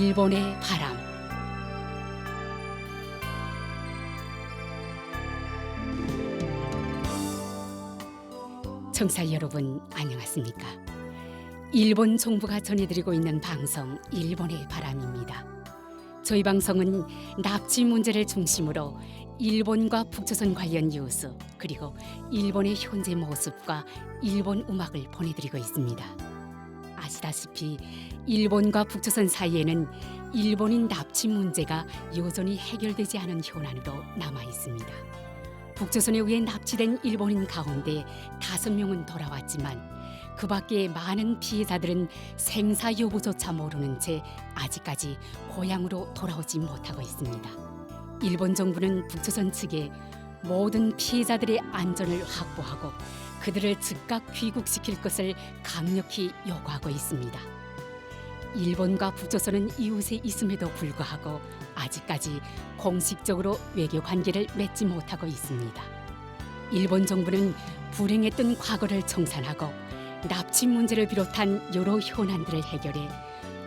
일본의 바람. 청취자 여러분 안녕하십니까? 일본 정부가 전해드리고 있는 방송 일본의 바람입니다. 저희 방송은 납치 문제를 중심으로 일본과 북조선 관련 뉴스 그리고 일본의 현재 모습과 일본 음악을 보내드리고 있습니다. 아시다시피 일본과 북조선 사이에는 일본인 납치 문제가 여전히 해결되지 않은 현안으로 남아 있습니다. 북조선에 의해 납치된 일본인 가운데 5명은 돌아왔지만 그 밖에 많은 피해자들은 생사 여부조차 모르는 채 아직까지 고향으로 돌아오지 못하고 있습니다. 일본 정부는 북조선 측에 모든 피해자들의 안전을 확보하고 그들을 즉각 귀국시킬 것을 강력히 요구하고 있습니다. 일본과 북조선은 이웃에 있음에도 불구하고 아직까지 공식적으로 외교 관계를 맺지 못하고 있습니다. 일본 정부는 불행했던 과거를 청산하고 납치 문제를 비롯한 여러 현안들을 해결해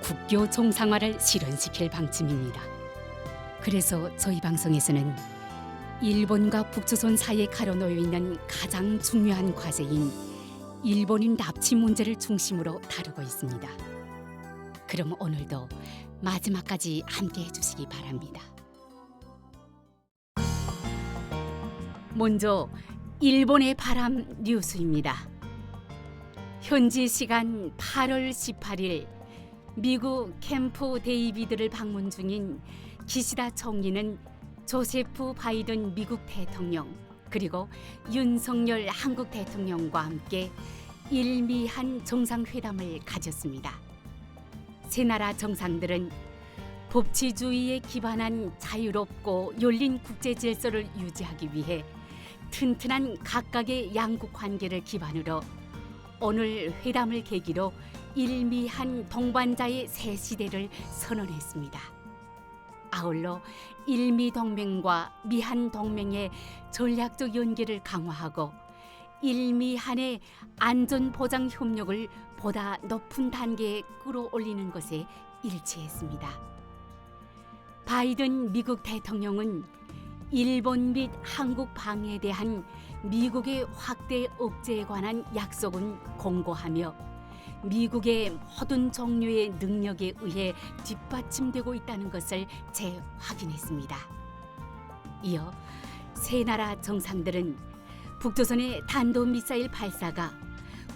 국교 정상화를 실현시킬 방침입니다. 그래서 저희 방송에서는 일본과 북조선 사이에 가려놓여 있는 가장 중요한 과제인 일본인 납치 문제를 중심으로 다루고 있습니다. 그럼 오늘도 마지막까지 함께 해주시기 바랍니다. 먼저 일본의 바람 뉴스입니다. 현지 시간 8월 18일 미국 캠프 데이비드를 방문 중인 기시다 총리는 조세프 바이든 미국 대통령 그리고 윤석열 한국 대통령과 함께 일미한 정상회담을 가졌습니다. 세 나라 정상들은 법치주의에 기반한 자유롭고 열린 국제 질서를 유지하기 위해 튼튼한 각각의 양국 관계를 기반으로 오늘 회담을 계기로 일미한 동반자의 새 시대를 선언했습니다. 아울러 일미 동맹과 미한 동맹의 전략적 연계를 강화하고 일미한의 안전보장 협력을 보다 높은 단계에 끌어올리는 것에 일치했습니다. 바이든 미국 대통령은 일본 및 한국 방해에 대한 미국의 확대 억제에 관한 약속은 공고하며 미국의 모든 종류의 능력에 의해 뒷받침되고 있다는 것을 재확인했습니다. 이어 세 나라 정상들은 북조선의 탄도미사일 발사가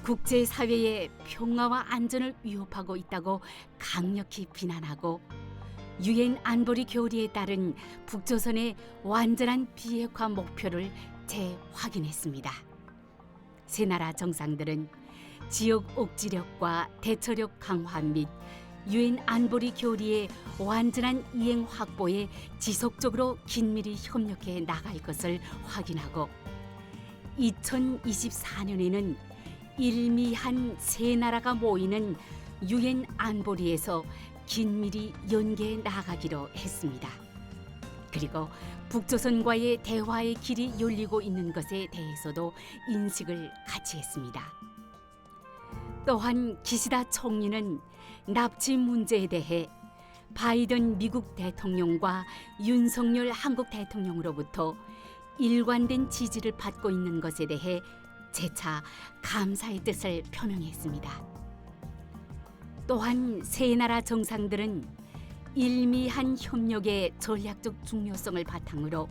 국제사회의 평화와 안전을 위협하고 있다고 강력히 비난하고 유엔 안보리 결의에 따른 북조선의 완전한 비핵화 목표를 재확인했습니다. 세 나라 정상들은 지역 억지력과 대처력 강화 및 유엔 안보리 결의의 완전한 이행 확보에 지속적으로 긴밀히 협력해 나갈 것을 확인하고 2024년에는 일미한 세 나라가 모이는 유엔 안보리에서 긴밀히 연계해 나가기로 했습니다. 그리고 북조선과의 대화의 길이 열리고 있는 것에 대해서도 인식을 같이 했습니다. 또한 기시다 총리는 납치 문제에 대해 바이든 미국 대통령과 윤석열 한국 대통령으로부터 일관된 지지를 받고 있는 것에 대해 재차 감사의 뜻을 표명했습니다. 또한 세 나라 정상들은 일미한 협력의 전략적 중요성을 바탕으로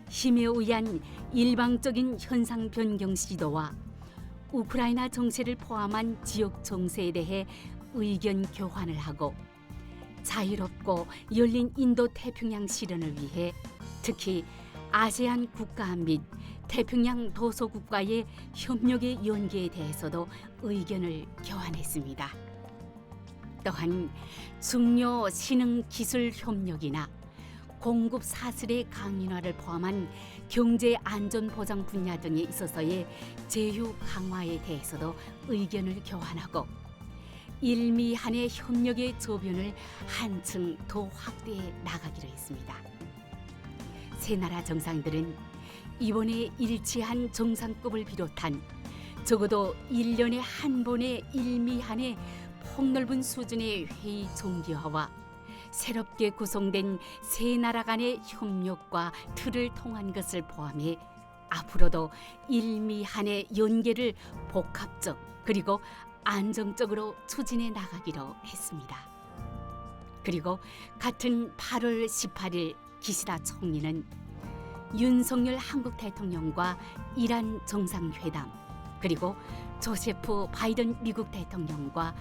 힘에 의한 일방적인 현상 변경 시도와 우크라이나 정세를 포함한 지역 정세에 대해 의견 교환을 하고 자유롭고 열린 인도 태평양 실현을 위해 특히 아세안 국가 및 태평양 도서국과의 협력의 연계에 대해서도 의견을 교환했습니다. 또한 중요 신흥 기술 협력이나 공급 사슬의 강인화를 포함한 경제 안전 보장 분야 등에 있어서의 제휴 강화에 대해서도 의견을 교환하고 일미한의 협력의 저변을 한층 더 확대해 나가기로 했습니다. 세 나라 정상들은 이번에 일치한 정상급을 비롯한 적어도 1년에 한 번의 일미한의 폭넓은 수준의 회의 정기화와 새롭게 구성된 세 나라 간의 협력과 틀을 통한 것을 포함해 앞으로도 일미한의 연계를 복합적 그리고 안정적으로 추진해 나가기로 했습니다. 그리고 같은 8월 18일 기시다 총리는 윤석열 한국 대통령과 이란 정상회담 그리고 조세프 바이든 미국 대통령과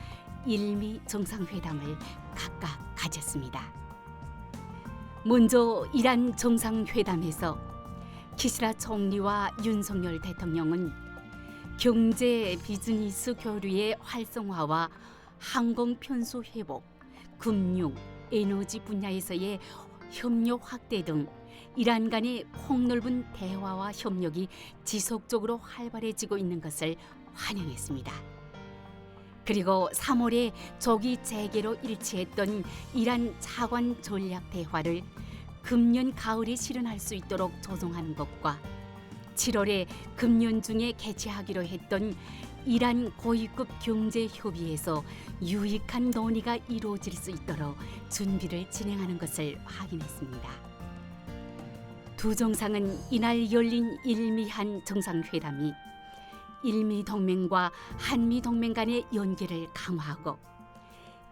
일미 정상회담을 각각 가졌습니다. 먼저 이란 정상회담에서 기시다 총리와 윤석열 대통령은 경제 비즈니스 교류의 활성화와 항공 편수 회복, 금융, 에너지 분야에서의 협력 확대 등 이란 간의 폭넓은 대화와 협력이 지속적으로 활발해지고 있는 것을 환영했습니다. 그리고 3월에 조기 재개로 일치했던 이란 차관 전략 대화를 금년 가을에 실현할 수 있도록 조정하는 것과 7월에 금년 중에 개최하기로 했던 이란 고위급 경제 협의에서 유익한 논의가 이루어질 수 있도록 준비를 진행하는 것을 확인했습니다. 두 정상은 이날 열린 일미한 정상회담이 일미 동맹과 한미 동맹 간의 연계를 강화하고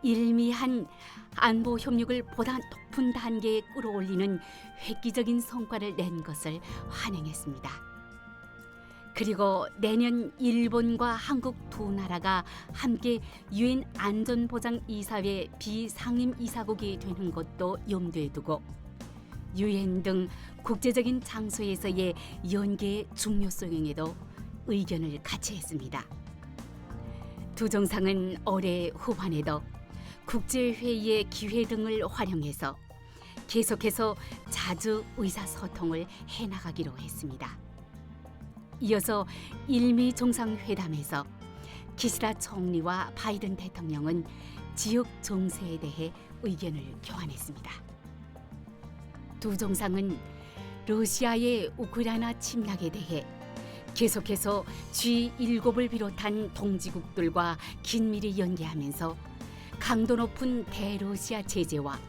일미한 안보 협력을 보다 높은 단계에 끌어올리는 획기적인 성과를 낸 것을 환영했습니다. 그리고 내년 일본과 한국 두 나라가 함께 유엔 안전보장이사회 비상임 이사국이 되는 것도 염두에 두고 유엔 등 국제적인 장소에서의 연계의 중요성에도 의견을 같이 했습니다. 두 정상은 올해 후반에도 국제회의의 기회 등을 활용해서 계속해서 자주 의사소통을 해나가기로 했습니다. 이어서 일미 정상회담에서 기시다 총리와 바이든 대통령은 지역 정세에 대해 의견을 교환했습니다. 두 정상은 러시아의 우크라이나 침략에 대해 계속해서 G7을 비롯한 동지국들과 긴밀히 연계하면서 강도 높은 대러시아 제재와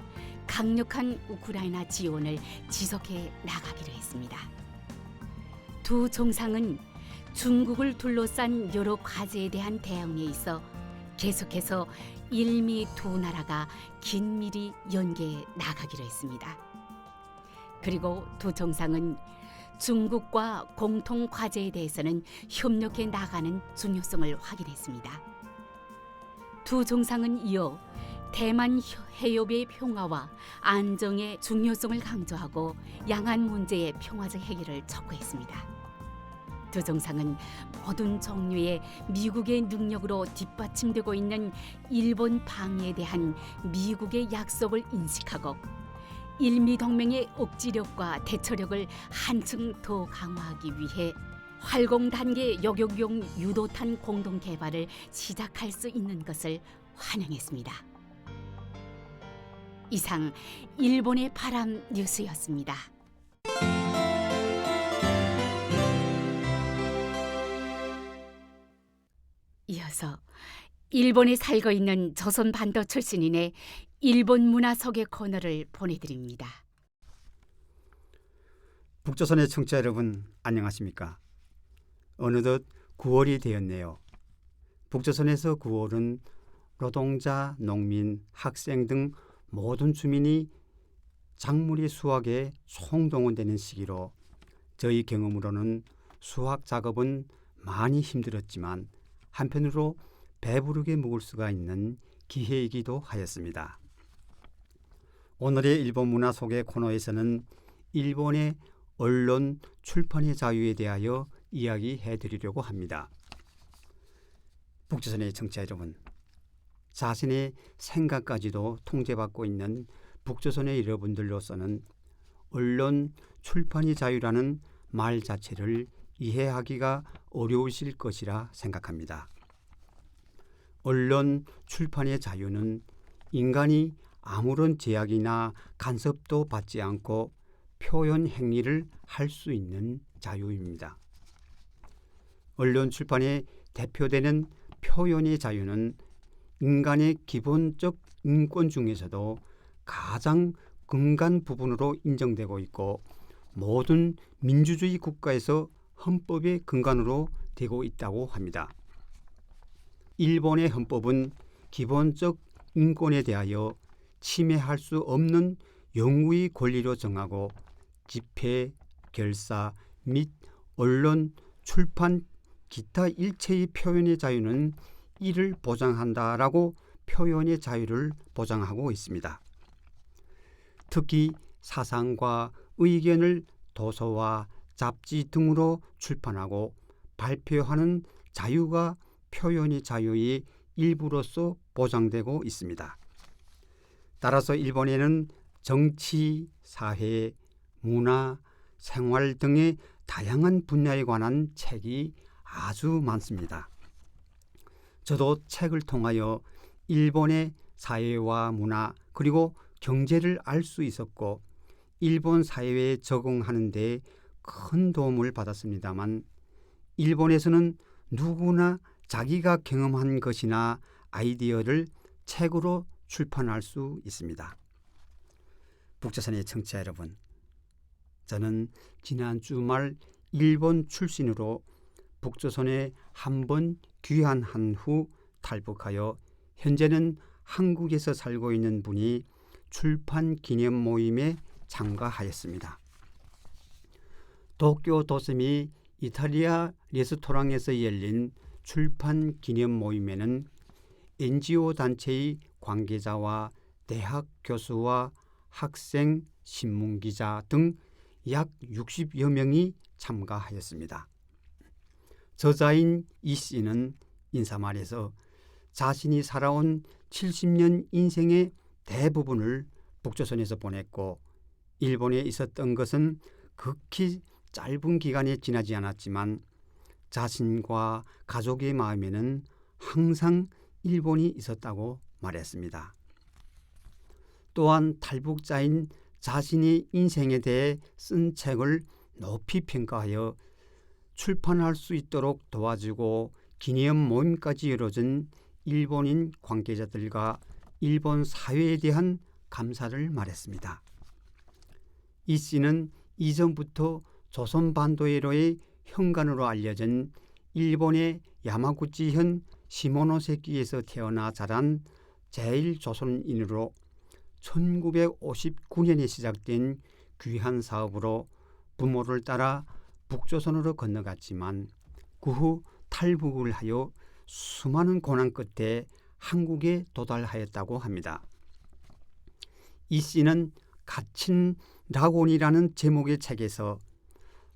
강력한 우크라이나 지원을 지속해 나가기로 했습니다. 두 정상은 중국을 둘러싼 여러 과제에 대한 대응에 있어 계속해서 일미 두 나라가 긴밀히 연계해 나가기로 했습니다. 그리고 두 정상은 중국과 공통 과제에 대해서는 협력해 나가는 중요성을 확인했습니다. 두 정상은 이어 대만 해협의 평화와 안정의 중요성을 강조하고 양안 문제의 평화적 해결을 촉구했습니다. 두 정상은 모든 종류의 미국의 능력으로 뒷받침되고 있는 일본 방위에 대한 미국의 약속을 인식하고 일미 동맹의 억지력과 대처력을 한층 더 강화하기 위해 활공 단계 요격용 유도탄 공동 개발을 시작할 수 있는 것을 환영했습니다. 이상 일본의 바람 뉴스였습니다. 이어서 일본에 살고 있는 조선 반도 출신인의 일본 문화 소개 코너를 보내드립니다. 북조선의 청취자 여러분 안녕하십니까? 어느덧 9월이 되었네요. 북조선에서 9월은 노동자, 농민, 학생 등 모든 주민이 작물의 수확에 총동원되는 시기로 저희 경험으로는 수확 작업은 많이 힘들었지만 한편으로 배부르게 먹을 수가 있는 기회이기도 하였습니다. 오늘의 일본 문화 소개 코너에서는 일본의 언론, 출판의 자유에 대하여 이야기해 드리려고 합니다. 북조선의 청취자 여러분, 자신의 생각까지도 통제받고 있는 북조선의 여러분들로서는 언론, 출판의 자유라는 말 자체를 이해하기가 어려우실 것이라 생각합니다. 언론, 출판의 자유는 인간이 아무런 제약이나 간섭도 받지 않고 표현 행위를 할 수 있는 자유입니다. 언론, 출판에 대표되는 표현의 자유는 인간의 기본적 인권 중에서도 가장 근간 부분으로 인정되고 있고 모든 민주주의 국가에서 헌법의 근간으로 되고 있다고 합니다. 일본의 헌법은 기본적 인권에 대하여 침해할 수 없는 영구의 권리로 정하고 집회, 결사 및 언론, 출판, 기타 일체의 표현의 자유는 이를 보장한다라고 표현의 자유를 보장하고 있습니다. 특히 사상과 의견을 도서와 잡지 등으로 출판하고 발표하는 자유가 표현의 자유의 일부로서 보장되고 있습니다. 따라서 일본에는 정치, 사회, 문화, 생활 등의 다양한 분야에 관한 책이 아주 많습니다. 저도 책을 통하여 일본의 사회와 문화 그리고 경제를 알 수 있었고 일본 사회에 적응하는 데 큰 도움을 받았습니다만 일본에서는 누구나 자기가 경험한 것이나 아이디어를 책으로 출판할 수 있습니다. 북조선의 청취자 여러분, 저는 지난 주말 일본 출신으로 북조선에 한번 귀환한 후 탈북하여 현재는 한국에서 살고 있는 분이 출판 기념 모임에 참가하였습니다. 도쿄 도세미 이탈리아 레스토랑에서 열린 출판 기념 모임에는 NGO 단체의 관계자와 대학 교수와 학생, 신문기자 등 약 60여 명이 참가하였습니다. 저자인 이 씨는 인사말에서 자신이 살아온 70년 인생의 대부분을 북조선에서 보냈고 일본에 있었던 것은 극히 짧은 기간에 지나지 않았지만 자신과 가족의 마음에는 항상 일본이 있었다고 말했습니다. 또한 탈북자인 자신의 인생에 대해 쓴 책을 높이 평가하여 출판할 수 있도록 도와주고 기념 모임까지 이뤄진 일본인 관계자들과 일본 사회에 대한 감사를 말했습니다. 이 씨는 이전부터 조선반도에로의 현관으로 알려진 일본의 야마구치현 시모노세키에서 태어나 자란 제1조선인으로 1959년에 시작된 귀환 사업으로 부모를 따라 북조선으로 건너갔지만 그 후 탈북을 하여 수많은 고난 끝에 한국에 도달하였다고 합니다. 이 씨는 갇힌 낙원이라는 제목의 책에서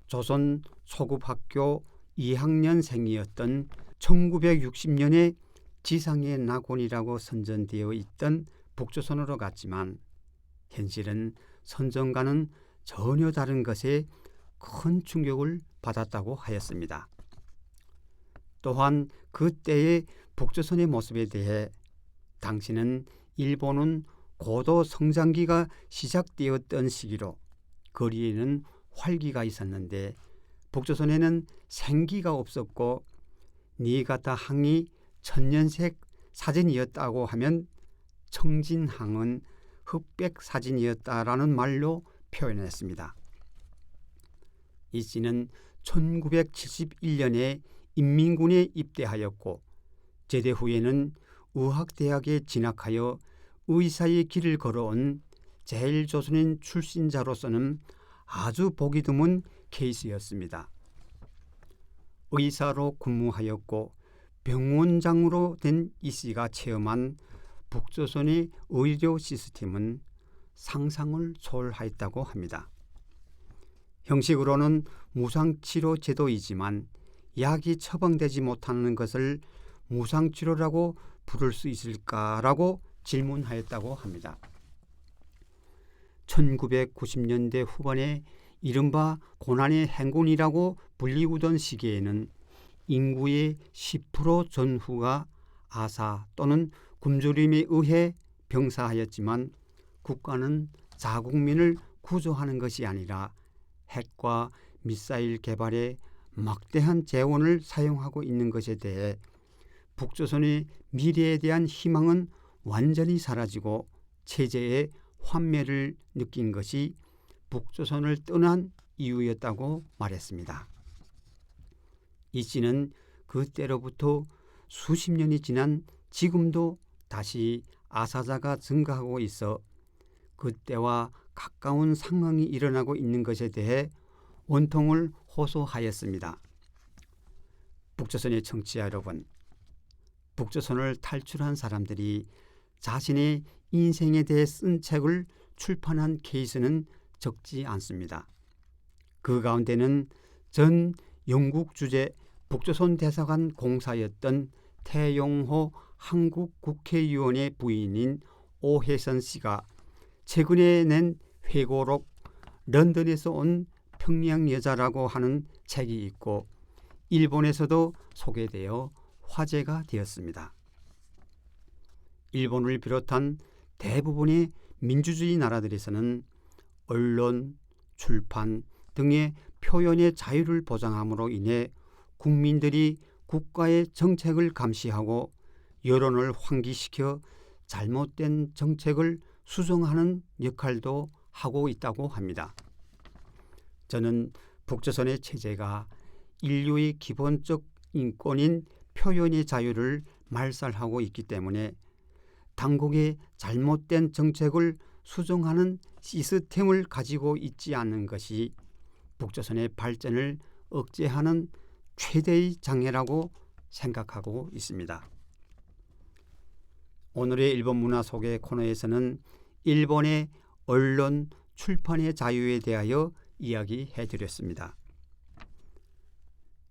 조선 소급학교 2학년생이었던 1960년에 지상의 낙원이라고 선전되어 있던 북조선으로 갔지만 현실은 선전과는 전혀 다른 것에 큰 충격을 받았다고 하였습니다. 또한 그때의 북조선의 모습에 대해 당시는 일본은 고도 성장기가 시작되었던 시기로 거리에는 활기가 있었는데 북조선에는 생기가 없었고 니가타 항이 천년색 사진이었다고 하면 청진항은 흑백 사진이었다라는 말로 표현했습니다. 이 씨는 1971년에 인민군에 입대하였고 제대 후에는 의학대학에 진학하여 의사의 길을 걸어온 제1조선인 출신자로서는 아주 보기 드문 케이스였습니다. 의사로 근무하였고 병원장으로 된 이 씨가 체험한 북조선의 의료 시스템은 상상을 초월하였다고 합니다. 형식으로는 무상치료 제도이지만 약이 처방되지 못하는 것을 무상치료라고 부를 수 있을까라고 질문하였다고 합니다. 1990년대 후반에 이른바 고난의 행군이라고 불리우던 시기에는 인구의 10% 전후가 아사 또는 굶주림에 의해 병사하였지만 국가는 자국민을 구조하는 것이 아니라 핵과 미사일 개발에 막대한 재원을 사용하고 있는 것에 대해 북조선의 미래에 대한 희망은 완전히 사라지고 체제의 환멸을 느낀 것이 북조선을 떠난 이유였다고 말했습니다. 이 씨는 그때로부터 수십 년이 지난 지금도 다시 아사자가 증가하고 있어 그때와 가까운 상황이 일어나고 있는 것에 대해 원통을 호소하였습니다. 북조선의 청취자 여러분, 북조선을 탈출한 사람들이 자신의 인생에 대해 쓴 책을 출판한 케이스는 적지 않습니다. 그 가운데는 전 영국 주재 북조선 대사관 공사였던 태용호 한국 국회의원의 부인인 오혜선 씨가 최근에 낸 회고록 런던에서 온 평양 여자라고 하는 책이 있고 일본에서도 소개되어 화제가 되었습니다. 일본을 비롯한 대부분의 민주주의 나라들에서는 언론, 출판 등의 표현의 자유를 보장함으로 인해 국민들이 국가의 정책을 감시하고 여론을 환기시켜 잘못된 정책을 수정하는 역할도 하고 있다고 합니다. 저는 북조선의 체제가 인류의 기본적 인권인 표현의 자유를 말살하고 있기 때문에 당국의 잘못된 정책을 수정하는 시스템을 가지고 있지 않는 것이 북조선의 발전을 억제하는 최대의 장애라고 생각하고 있습니다. 오늘의 일본 문화 소개 코너에서는 일본의 언론, 출판의 자유에 대하여 이야기해 드렸습니다.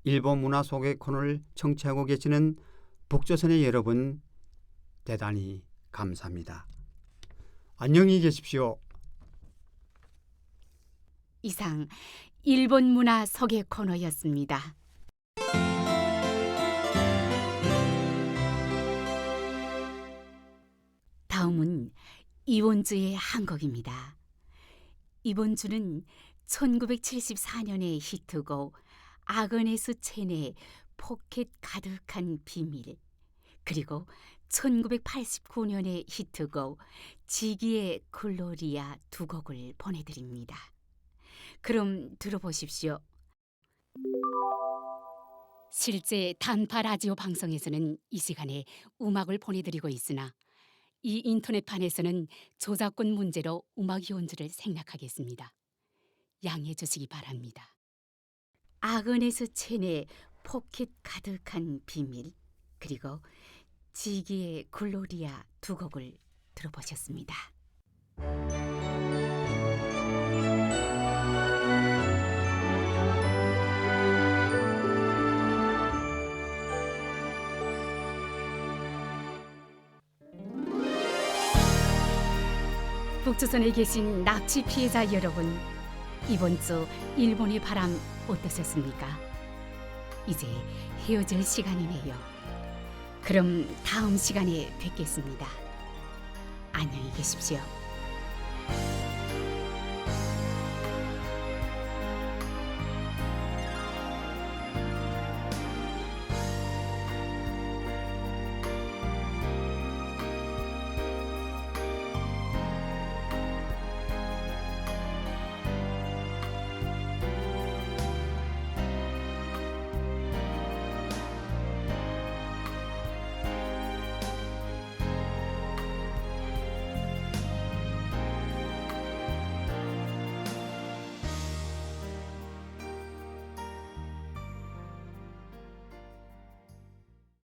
일본 문화 소개 코너를 청취하고 계시는 북조선의 여러분, 대단히 감사합니다. 안녕히 계십시오. 이상 일본 문화 소개 코너였습니다. 다음은 이본주의 한 곡입니다. 이본주는 1974년의 히트곡 아그네스 첸의 포켓 가득한 비밀, 그리고 1989년의 히트곡 지기의 글로리아 두 곡을 보내드립니다. 그럼 들어보십시오. 실제 단파 라디오 방송에서는 이 시간에 음악을 보내드리고 있으나 이 인터넷판에서는 저작권 문제로 음악 연주를 생략하겠습니다. 양해해 주시기 바랍니다. 아그네스 첸의 포켓 가득한 비밀, 그리고 지기의 글로리아 두 곡을 들어보셨습니다. 북조선에 계신 납치 피해자 여러분, 이번 주 일본의 바람 어떠셨습니까? 이제 헤어질 시간이네요. 그럼 다음 시간에 뵙겠습니다. 안녕히 계십시오.